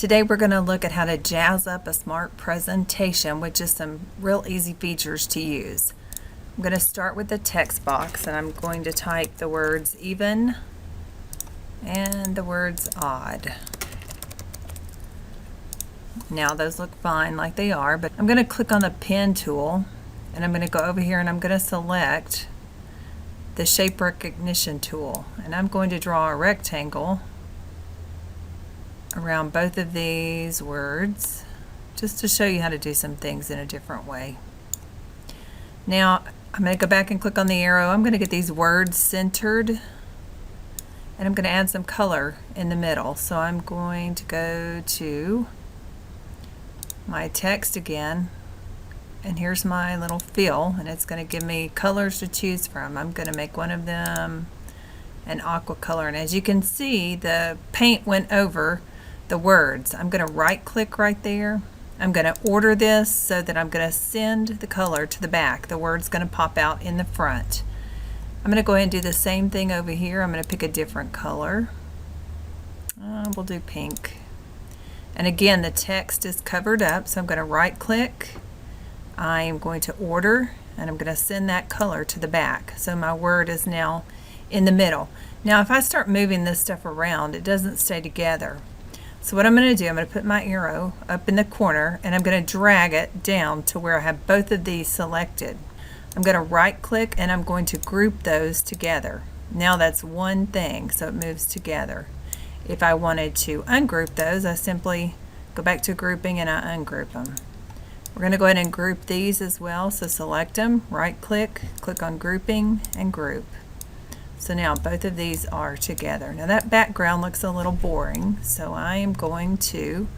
Today we're going to look at how to jazz up a smart presentation with just some real easy features to use. I'm going to start with the text box and I'm going to type the words even and the words odd. Now those look fine like they are, but I'm going to click on the pen tool and I'm going to go over here and I'm going to select the shape recognition tool, and I'm going to draw a rectangle around both of these words just to show you how to do some things in a different way. Now I'm going to go back and click on the arrow. I'm going to get these words centered and I'm going to add some color in the middle. So I'm going to go to my text again, and here's my little fill, and it's going to give me colors to choose from. I'm going to make one of them an aqua color, and as you can see the paint went over the words. I'm going to right click right there. I'm going to order this so that I'm going to send the color to the back. The word's going to pop out in the front. I'm going to go ahead and do the same thing over here. I'm going to pick a different color. We'll do pink. And again, the text is covered up, so I'm going to right click. I am going to order and I'm going to send that color to the back. So my word is now in the middle. Now if I start moving this stuff around, it doesn't stay together. So what I'm going to do, I'm going to put my arrow up in the corner and I'm going to drag it down to where I have both of these selected. I'm going to right click and I'm going to group those together. Now that's one thing, so it moves together. If I wanted to ungroup those, I simply go back to grouping and I ungroup them. We're going to go ahead and group these as well, so select them, right click, click on grouping and group. So now both of these are together. Now that background looks a little boring, so I am going to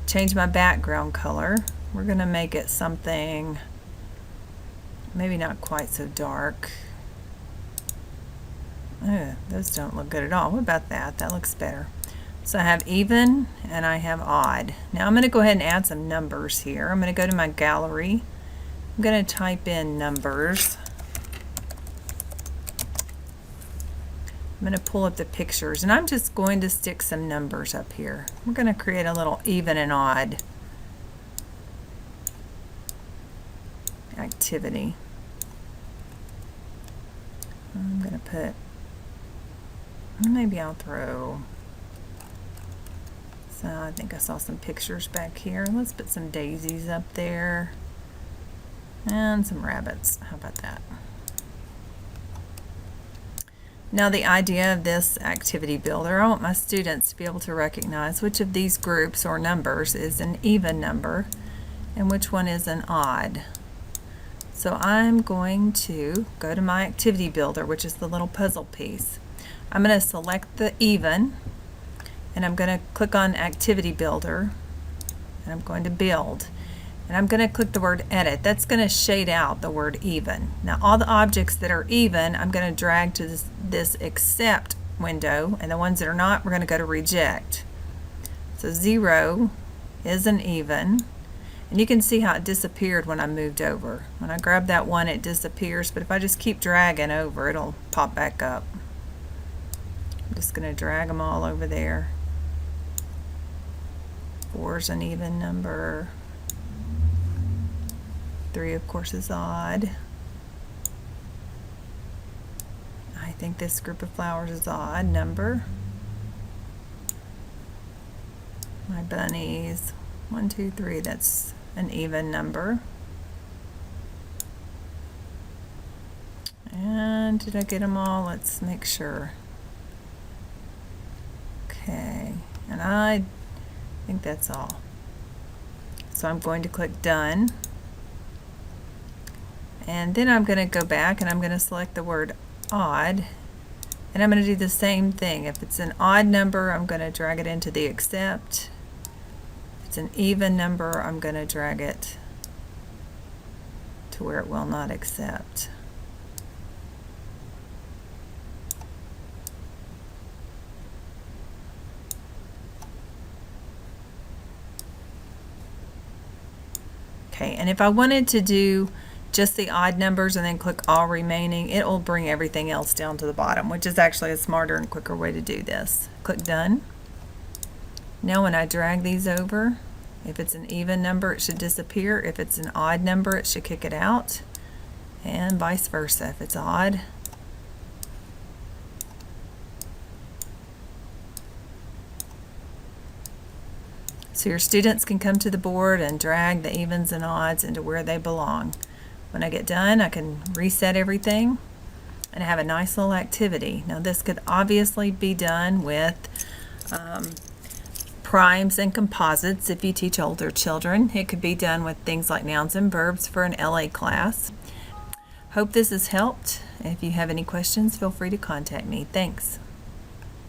change my background color. We're going to make it something maybe not quite so dark. Those don't look good at all. What about that? That looks better. So I have even and I have odd. Now I'm going to go ahead and add some numbers here. I'm going to go to my gallery. I'm going to type in numbers. I'm going to pull up the pictures and I'm just going to stick some numbers up here. We're going to create a little even and odd activity. I'm going to put, maybe I'll throw, so I think I saw some pictures back here. Let's put some daisies up there and some rabbits. How about that? Now the idea of this activity builder, I want my students to be able to recognize which of these groups or numbers is an even number and which one is an odd. So I'm going to go to my activity builder, which is the little puzzle piece. I'm going to select the even and I'm going to click on activity builder and I'm going to build. And I'm going to click the word edit. That's going to shade out the word even. Now all the objects that are even, I'm going to drag to this except window, and the ones that are not, we're going to go to reject. So 0 is an even, and you can see how it disappeared when I moved over. When I grab that one, it disappears, but if I just keep dragging over, it'll pop back up. I'm just going to drag them all over there. 4 is an even number. 3 of course is odd. I think this group of flowers is odd number. My bunnies, 1, 2, 3, that's an even number. And did I get them all? Let's make sure. Okay, and I think that's all. So I'm going to click done. And then I'm going to go back and I'm going to select the word odd, and I'm going to do the same thing. If it's an odd number, I'm going to drag it into the except. If it's an even number, I'm going to drag it to where it will not accept. Okay, and if I wanted to do just the odd numbers and then click all remaining, it will bring everything else down to the bottom, which is actually a smarter and quicker way to do this. Click done. Now when I drag these over, if it's an even number, it should disappear. If it's an odd number, it should kick it out, and vice versa. If it's odd, so your students can come to the board and drag the evens and odds into where they belong. When I get done, I can reset everything and have a nice little activity. Now this could obviously be done with primes and composites if you teach older children. It could be done with things like nouns and verbs for an LA class. Hope this has helped. If you have any questions, feel free to contact me. Thanks.